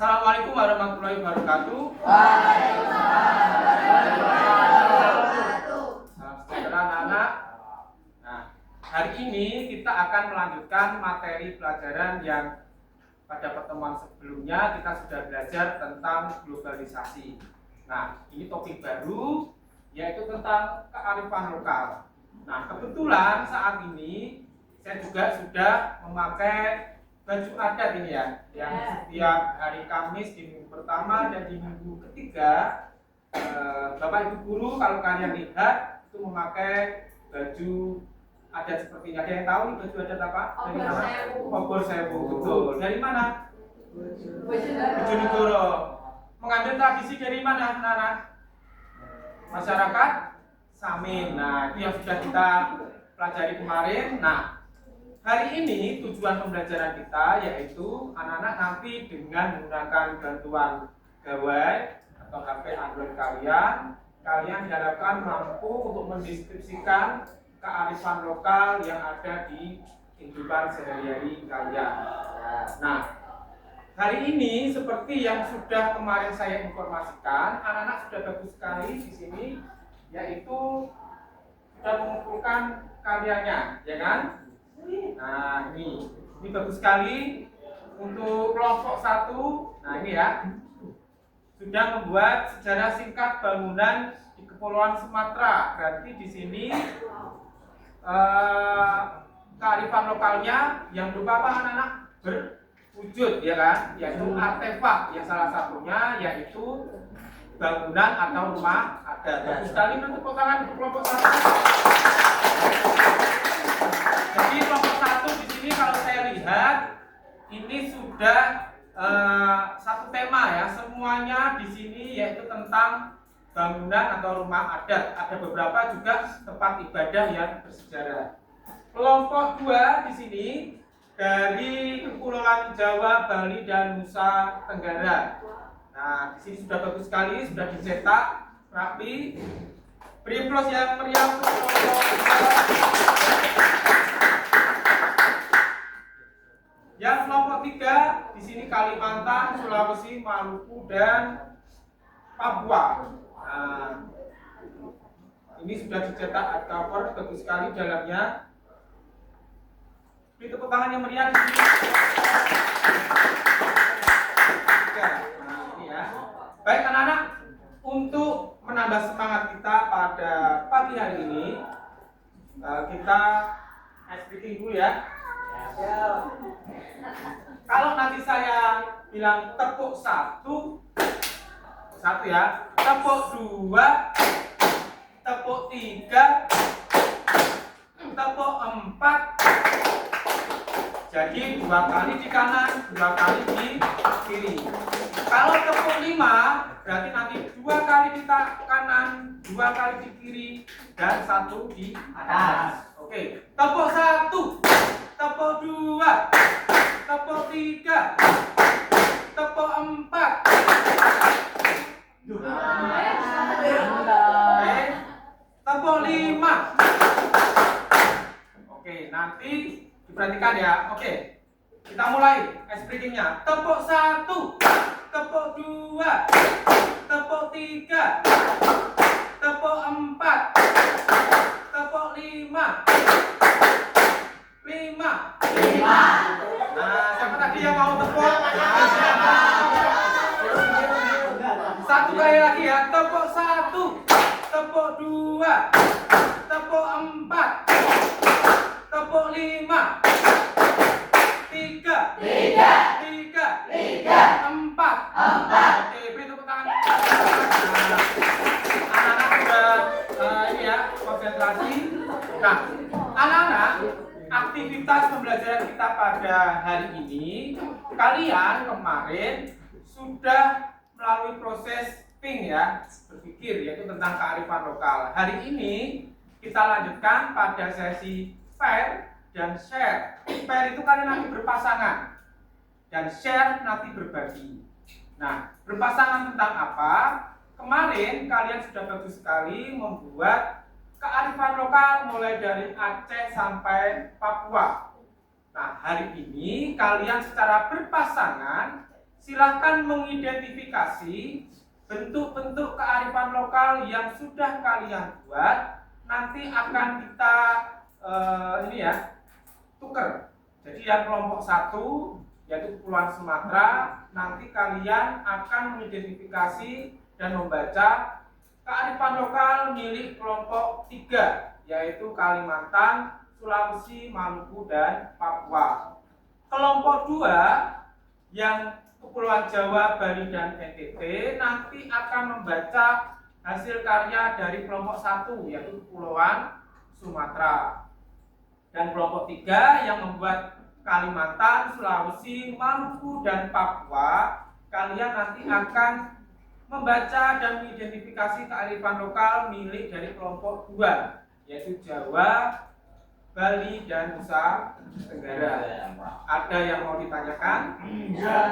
Assalamualaikum warahmatullahi wabarakatuh. Waalaikumsalam warahmatullahi wabarakatuh. Salam sejahtera anak-anak. Nah, hari ini kita akan melanjutkan materi pelajaran yang pada pertemuan sebelumnya kita sudah belajar tentang globalisasi. Nah, ini topik baru yaitu tentang kearifan lokal. Nah, kebetulan saat ini saya juga sudah memakai baju adat ini ya, yang setiap hari Kamis di minggu pertama dan di minggu ketiga Bapak Ibu guru kalau kalian lihat itu memakai baju adat seperti ini. Ada yang tahu baju adat apa? Dari mana? Obor Sewu, betul. Dari mana? Bojonegoro. Mengambil tradisi dari mana, Nana? Masyarakat Samin. Nah, itu yang sudah kita pelajari kemarin. Nah, hari ini tujuan pembelajaran kita yaitu anak-anak nanti dengan menggunakan bantuan gawai atau HP Android kalian diharapkan mampu untuk mendeskripsikan kearifan lokal yang ada di kehidupan sehari-hari kalian. Nah, hari ini seperti yang sudah kemarin saya informasikan, anak-anak sudah bagus sekali di sini, yaitu sudah mengumpulkan karyanya, ya kan? Nah, ini bagus sekali untuk kelompok 1. Nah, ini ya. Sudah membuat sejarah singkat bangunan di Kepulauan Sumatera. Berarti di sini kearifan lokalnya yang berupa apa anak-anak? Berwujud, ya kan? Yaitu artefak yang salah satunya yaitu bangunan atau rumah adat. Bagus sekali untuk tangan untuk kelompok 1. Jadi kelompok 1 di sini kalau saya lihat ini sudah satu tema ya, semuanya di sini yaitu tentang bangunan atau rumah adat. Ada beberapa juga tempat ibadah yang bersejarah. Kelompok 2 di sini dari Kepulauan Jawa, Bali dan Nusa Tenggara. Nah, di sini sudah bagus sekali, sudah dicetak rapi. Beri aplaus yang meriah untuk yang kelompok 3 di sini Kalimantan, Sulawesi, Maluku dan Papua. Nah, ini sudah dicetak hardcover, bagus sekali dalamnya. Beri tepuk tangan yang meriah di sini. Nah, ini ya. Baik anak-anak, untuk menambah semangat kita pada pagi hari ini, kita ice breaking dulu ya. Kalau nanti saya bilang tepuk 1 ya, tepuk 2, tepuk 3, tepuk 4. Jadi 2 kali di kanan, 2 kali di kiri. Kalau tepuk 5 berarti nanti 2 kali di kanan, 2 kali di kiri dan 1 di atas. Oke, tepuk 1, tepuk 2, tepuk 3, tepuk 4. Oke, tepuk 5. Oke, nanti diperhatikan ya. Oke, kita mulai ice breaking-nya. Tepuk 1, tepuk 2, tepuk 3, tepuk 4, tepuk 5. Nah, siapa tadi yang mau tepuk? Satu kali lagi ya. Tepuk 1, tepuk 2, tepuk 4, tepuk 5, 3, 4. Oke, beri tepuk tangan. Anak-anak sudah ini ya, konsentrasi. Nah, anak-anak, aktivitas pembelajaran kita pada hari ini, kalian kemarin sudah melalui proses think ya, berpikir yaitu tentang kearifan lokal. Hari ini kita lanjutkan pada sesi pair dan share. Pair itu kalian nanti berpasangan dan share nanti berbagi. Nah, berpasangan tentang apa? Kemarin kalian sudah bagus sekali membuat kearifan lokal mulai dari Aceh sampai Papua. Nah, hari ini kalian secara berpasangan Silahkan mengidentifikasi bentuk-bentuk kearifan lokal yang sudah kalian buat. Nanti akan kita tuker. Jadi yang kelompok 1 yaitu Kepulauan Sumatera, nanti kalian akan mengidentifikasi dan membaca kearifan lokal milik kelompok 3 yaitu Kalimantan, Sulawesi, Maluku, dan Papua. Kelompok 2 yang Kepulauan Jawa, Bali, dan NTT nanti akan membaca hasil karya dari kelompok 1 yaitu Kepulauan Sumatera. Dan kelompok 3 yang membuat Kalimantan, Sulawesi, Maluku, dan Papua, kalian nanti akan membaca dan mengidentifikasi kearifan lokal milik dari kelompok 2 yaitu Jawa, Bali, dan Nusa Tenggara. Ada yang mau ditanyakan?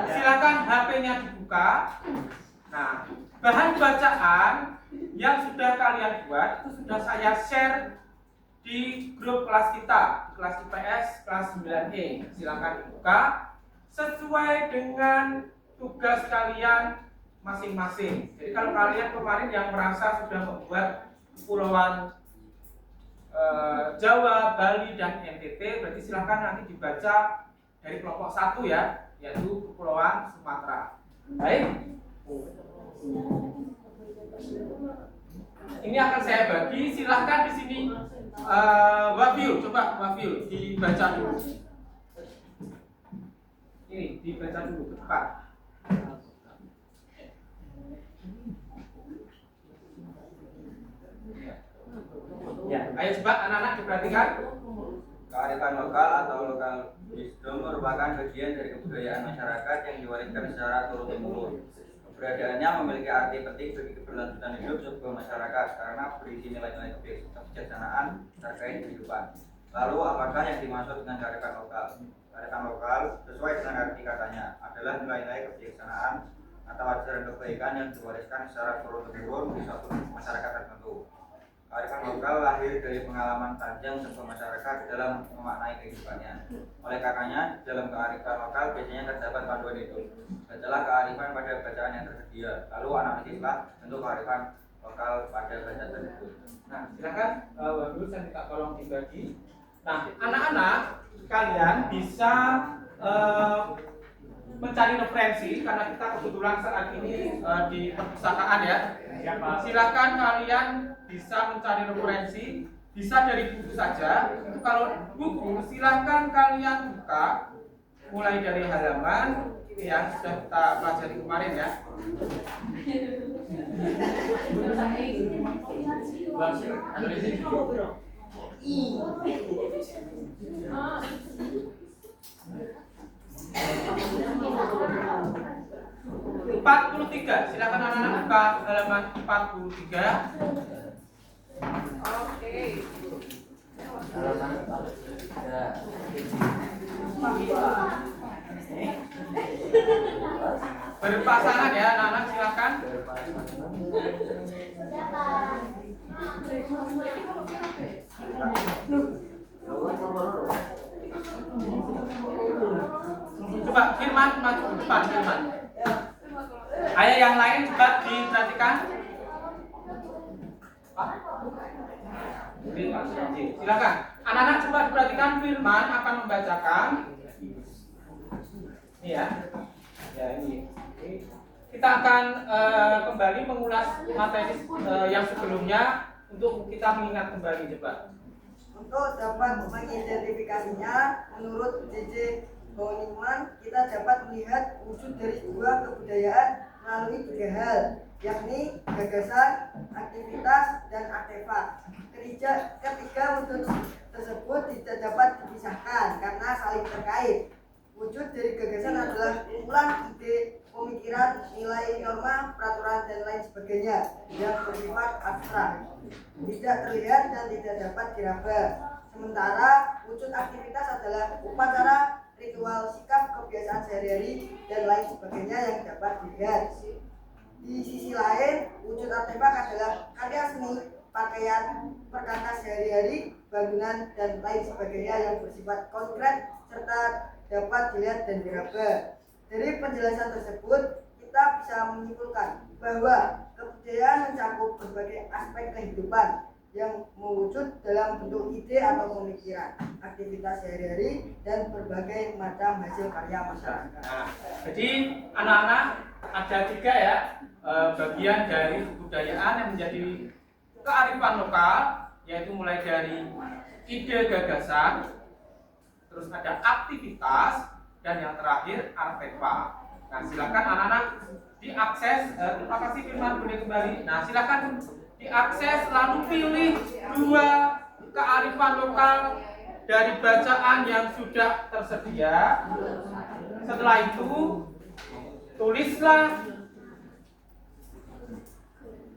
Silakan HP-nya dibuka. Nah, bahan bacaan yang sudah kalian buat itu sudah saya share di grup kelas kita, kelas IPS kelas 9E. Silakan dibuka sesuai dengan tugas kalian masing-masing. Jadi kalau kalian kemarin yang merasa sudah membuat kepulauan Jawa, Bali, dan NTT, berarti silahkan nanti dibaca dari kelompok 1 ya, yaitu Kepulauan Sumatera. Baik. Ini akan saya bagi, silahkan di sini Wafil, coba Wafil dibaca dulu. Ini dibaca dulu, cepat. Ya, ayo coba anak-anak diperhatikan. Kearifan lokal atau local wisdom merupakan bagian dari kebudayaan masyarakat yang diwariskan secara turun-temurun. Keberadaannya memiliki arti penting bagi keberlanjutan hidup sebuah masyarakat karena berisi nilai-nilai kebijaksanaan terkait kehidupan. Lalu, apakah yang dimaksud dengan kearifan lokal? Kearifan lokal sesuai dengan arti katanya adalah nilai-nilai kebijaksanaan atau ajaran kebaikan yang diwariskan secara turun-temurun di suatu masyarakat tertentu. Kearifan lokal lahir dari pengalaman panjang sebuah masyarakat dalam memaknai kehidupannya. Oleh karenanya, dalam kearifan lokal biasanya terdapat panduan hidup. Bacalah kearifan pada bacaan yang tersedia, lalu analisislah bentuk kearifan lokal pada bacaan tersebut. Nah, silakan Wahyu, saya minta tolong dibagi. Nah, anak-anak kalian bisa mencari referensi karena kita kebetulan saat ini di perpustakaan ya. Silakan kalian bisa mencari referensi, bisa dari buku saja. Kalau buku silakan kalian buka mulai dari halaman yang sudah kita pelajari kemarin ya. Empat puluh tiga, silakan anak-anak buka halaman 43. Oke. Halaman 43. Berpasangan ya anak-anak, silakan. Coba Firman maju ke depan, Firman. Ayo yang lain coba diperhatikan. Silakan. Anak-anak coba diperhatikan, Firman akan membacakan. Ini ya. Ya ini. Kita akan kembali mengulas materi yang sebelumnya untuk kita mengingat kembali coba. Untuk dapat mengidentifikasinya, menurut J.J. Honigman, kita dapat melihat wujud dari dua kebudayaan melalui tiga hal, yakni gagasan, aktivitas, dan artefak. Ketiga wujud tersebut tidak dapat dipisahkan karena saling terkait. Wujud dari gagasan adalah kumpulan ide, pemikiran, nilai, norma, peraturan, dan lain sebagainya yang bersifat abstrak, tidak terlihat dan tidak dapat diraba. Sementara wujud aktivitas adalah upacara, ritual, sikap, kebiasaan sehari-hari, dan lain sebagainya yang dapat dilihat. Di sisi lain, wujud artefak adalah karya seni, pakaian, perkakas sehari-hari, bangunan, dan lain sebagainya yang bersifat konkret serta dapat dilihat dan diraba. Dari penjelasan tersebut, kita bisa menyimpulkan bahwa kebudayaan mencakup berbagai aspek kehidupan yang mewujud dalam bentuk ide atau pemikiran, aktivitas sehari-hari, dan berbagai macam hasil karya masyarakat. Nah, jadi anak-anak ada 3 ya bagian dari kebudayaan yang menjadi kearifan lokal, yaitu mulai dari ide gagasan, terus ada aktivitas, dan yang terakhir artefak. Nah, silakan anak-anak diakses. Terima kasih Firman boleh kembali. Nah, silakan diakses lalu pilih 2 kearifan lokal dari bacaan yang sudah tersedia. Setelah itu tulislah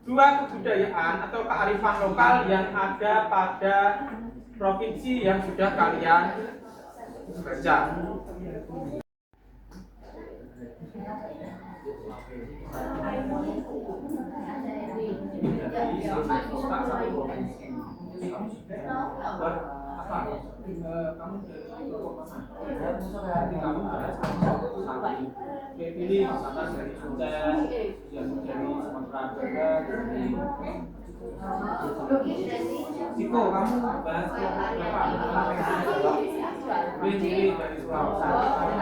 2 kebudayaan atau kearifan lokal yang ada pada provinsi yang sudah kalian baca. Pilih misalkan dari Aceh, yang dari Sumatera Barat, dari Siko, kamu bahas apa? Pilih dari Sulawesi.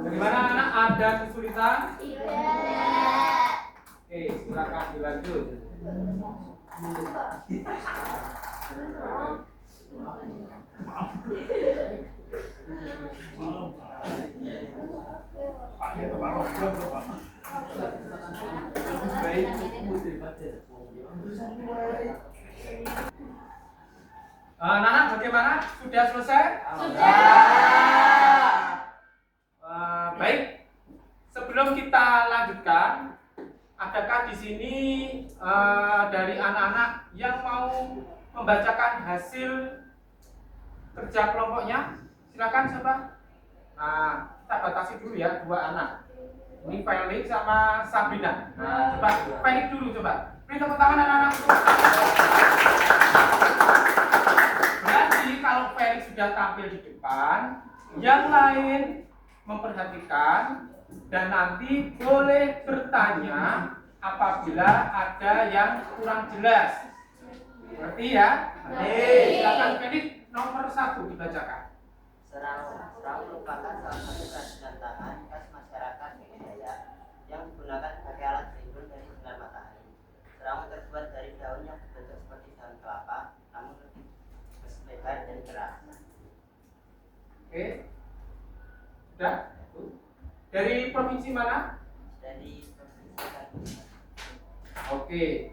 Bagaimana anak, ada kesulitan? Tidak. Oke, silakan dilanjut. Baik. Nana, bagaimana? Sudah selesai? Sudah. Baik. Sebelum kita lanjutkan, adakah di sini dari anak-anak yang mau membacakan hasil kerja kelompoknya? Silakan siapa? Nah, kita batasi dulu ya, 2 anak. Ini Felix sama Sabrina. Nah, coba Felix dulu coba. Beri tepuk tangan anak-anak. Berarti kalau Felix sudah tampil di depan, yang lain memperhatikan dan nanti boleh bertanya apabila ada yang kurang jelas. Ngerti ya? Silakan Felix nomor 1 dibacakan. Serau merupakan salah satu kerajinan tangan khas masyarakat budaya yang digunakan sebagai alat pelindung dari sinar matahari. Serau terbuat dari daun yang berbentuk seperti daun kelapa, namun lebih lebar dan keras. Oke. Sudah? Dari provinsi mana? Dari provinsi. Oke.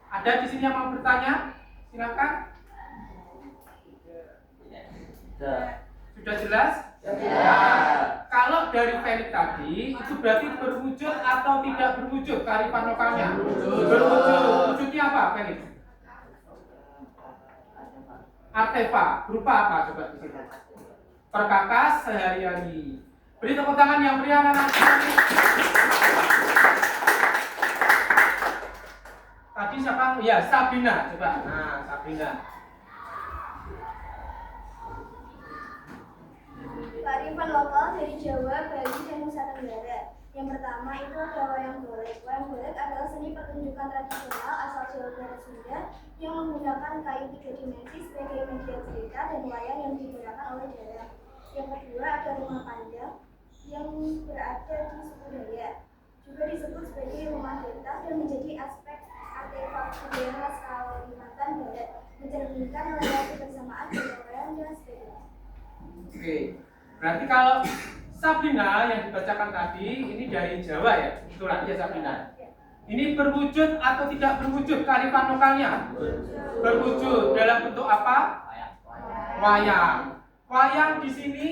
Ada di sini yang mau bertanya? Silakan. Sudah jelas? Ya. Kalau dari Felix tadi itu berarti berwujud atau tidak berwujud kearifan lokalnya? Berwujud. Wujudnya apa, Felix? Artefak. Berupa apa coba di sini? Perkakas sehari-hari. Beri tepuk tangan yang meriah anak-anak. Tadi siapa? Ya, Sabrina. Coba. Nah, Sabrina. Kearifan lokal dari Jawa, Bali, dan Nusa Tenggara. Yang pertama itu ada wayang golek. Wayang golek adalah seni pertunjukan tradisional asal Jawa Barat Sunda yang menggunakan kayu 3 dimensi sebagai media cerita dan wayang yang digunakan oleh daerah. Yang kedua ada rumah panjang yang berada di suku Dayak. Juga disebut sebagai rumah deta dan menjadi aspek artefak budaya khas Kalimantan Barat, mencerminkan nilai kebersamaan budaya dan sebagainya. Oke. Berarti kalau Sabrina yang dibacakan tadi ini dari Jawa ya? Itulah ya Sabrina. Ini berwujud atau tidak berwujud kearifan lokalnya? Berwujud dalam bentuk apa? Wayang. Wayang di sini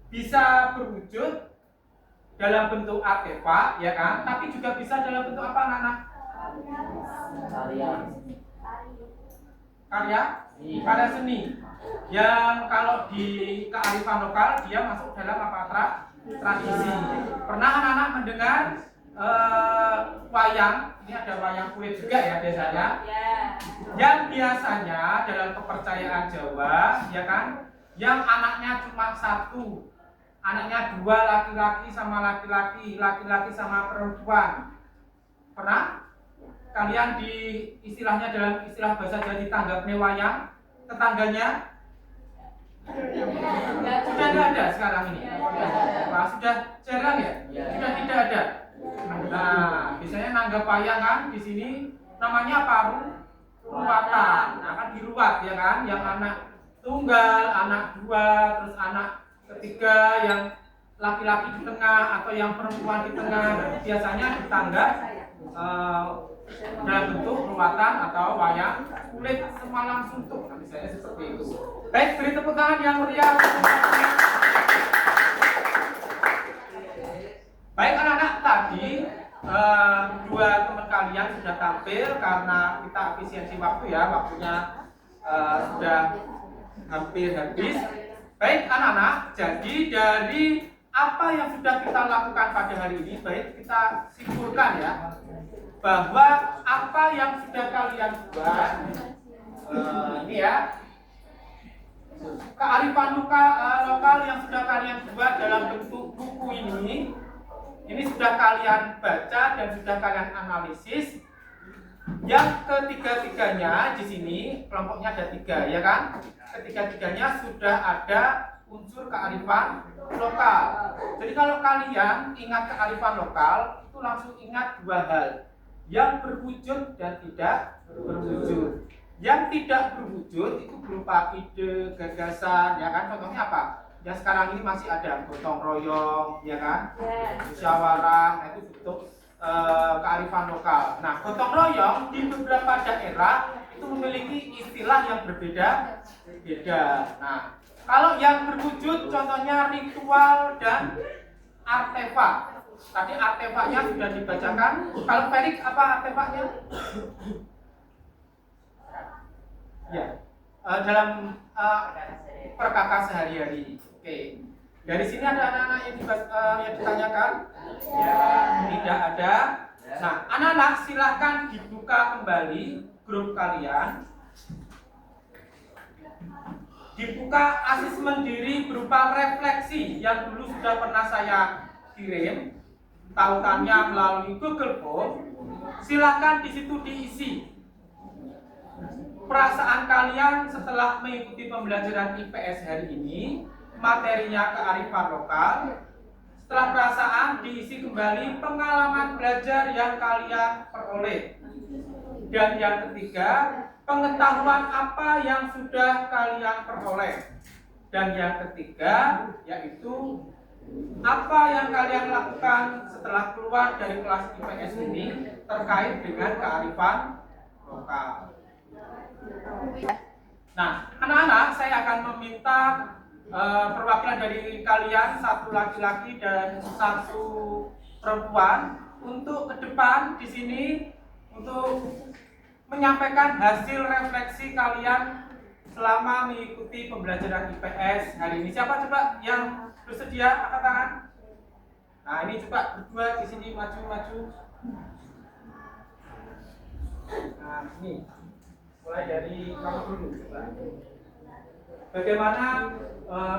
bisa berwujud dalam bentuk artefak, ya kan? Tapi juga bisa dalam bentuk apa, anak-anak? Karya seni. Yang kalau di kearifan lokal dia masuk dalam apa? Tradisi. Pernah anak-anak mendengar wayang? Ini ada wayang kulit juga ya biasanya. Yang biasanya dalam kepercayaan Jawa, ya kan? Yang anaknya cuma 1 anaknya 2 laki-laki sama laki-laki, laki-laki sama perempuan. Pernah? Kalian di istilahnya dalam istilah bahasa Jawa ditanggapnya wayang, tetangganya sudah tidak ada sekarang ini. Wah, sudah jarang ya? Sudah tidak ada. Nah, biasanya nanggap wayang kan di sini namanya apa? Ruwatan. Nah, kan diruat ya kan? Yang anak tunggal, anak 2, terus anak ketiga yang laki-laki di tengah atau yang perempuan di tengah. Biasanya ditanggap dalam bentuk ruwatan atau wayang kulit semalam suntuk. Nah, misalnya seperti itu. Baik, beri tepuk tangan yang meriah. Baik anak-anak, tadi 2 teman kalian sudah tampil karena kita efisiensi waktu ya, waktunya sudah hampir habis. Baik anak-anak, jadi dari apa yang sudah kita lakukan pada hari ini, baik kita simpulkan ya, bahwa apa yang sudah kalian buat ini ya, kearifan lokal yang sudah kalian buat dalam bentuk buku ini sudah kalian baca dan sudah kalian analisis. Yang ketiga-tiganya di sini kelompoknya ada 3 ya kan? Ketiga-tiganya sudah ada unsur kearifan lokal. Jadi kalau kalian ingat kearifan lokal itu langsung ingat 2 hal, yang berwujud dan tidak berwujud. Yang tidak berwujud itu berupa ide, gagasan, ya kan? Contohnya apa? Yang sekarang ini masih ada gotong royong, ya kan? Musyawarah, nah itu bentuk kearifan lokal. Nah, gotong royong di beberapa daerah itu memiliki istilah yang berbeda. Nah, kalau yang berwujud contohnya ritual dan artefak. Tadi artefaknya sudah dibacakan. Kalau Ferik apa artefaknya? Ya, dalam perkakas sehari-hari. Oke. Dari sini ada anak-anak yang ditanyakan? Ya, tidak ada. Nah, anak-anak silahkan dibuka kembali grup kalian. Dibuka asesmen diri berupa refleksi yang dulu sudah pernah saya kirim, tautannya melalui Google Form. Silahkan di situ diisi perasaan kalian setelah mengikuti pembelajaran IPS hari ini. Materinya kearifan lokal. Setelah perasaan diisi kembali pengalaman belajar yang kalian peroleh. Dan yang ketiga, pengetahuan apa yang sudah kalian peroleh. Dan yang ketiga, yaitu apa yang kalian lakukan setelah keluar dari kelas IPS ini terkait dengan kearifan lokal. Nah, anak-anak, saya akan meminta perwakilan dari kalian, 1 laki-laki dan 1 perempuan, untuk ke depan di sini untuk menyampaikan hasil refleksi kalian selama mengikuti pembelajaran IPS hari ini. Siapa coba yang bersedia angkat tangan? Nah, ini coba berdua di sini maju. Nah, ini mulai dari kamu dulu. Coba. Bagaimana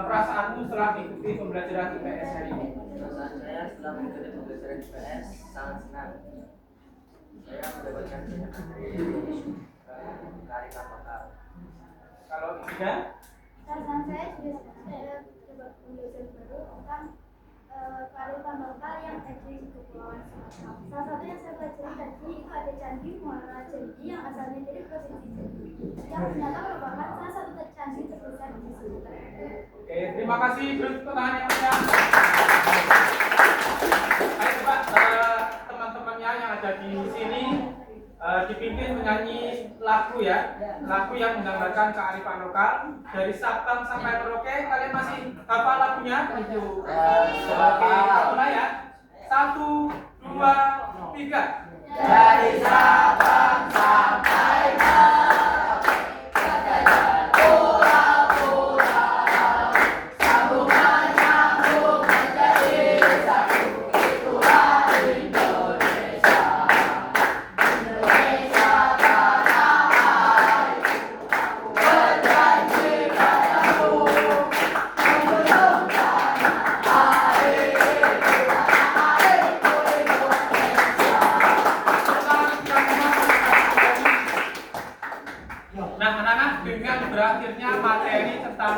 perasaanmu setelah mengikuti pembelajaran IPS hari ini? Perasaan saya setelah mengikuti pembelajaran IPS sangat senang. Saya mendapatkan banyak kearifan lokal. Kalau tidak? Perasaan saya juga coba belajar baru tentang kearifan lokal yang ada di Kepulauan Sumatera. Salah satu yang saya pelajari tadi itu ada Candi Muara Jambi yang asalnya dari Provinsi Jambi, yang ternyata merupakan salah satu candi terbesar di Sumatera. Oke, terima kasih. Beri tepuk tangan yang meriah. Baik Pak, teman-temannya yang ada di sini dipimpin menyanyi lagu ya, lagu yang menggambarkan kearifan lokal dari Sabang sampai Merauke. Kalian masih hafal lagunya? Itu. Oke, mulai ya. 1, 2, 3. Dari Sabang sampai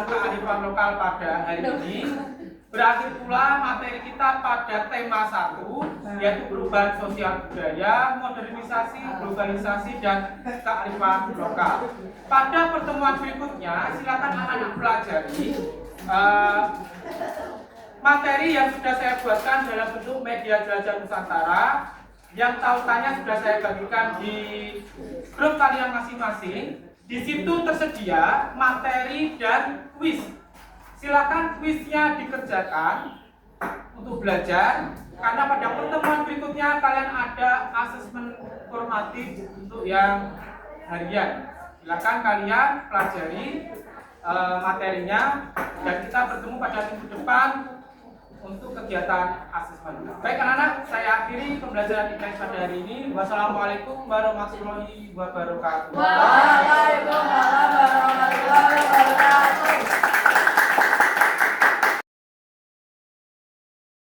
tentang kearifan lokal pada hari ini. Berakhir pula materi kita pada tema 1, yaitu perubahan sosial budaya, modernisasi, globalisasi, dan kearifan lokal. Pada pertemuan berikutnya, silakan anak-anak pelajari materi yang sudah saya buatkan dalam bentuk media jelajah Nusantara. Yang tautannya sudah saya bagikan di grup kalian masing-masing. Di situ tersedia materi dan kuis. Silakan kuisnya dikerjakan untuk belajar, karena pada pertemuan berikutnya kalian ada asesmen formatif untuk yang harian. Silakan kalian pelajari materinya, dan kita bertemu pada minggu depan untuk kegiatan asesmen. Baik anak-anak, saya akhiri pembelajaran IPS pada hari ini. Wassalamualaikum warahmatullahi wabarakatuh.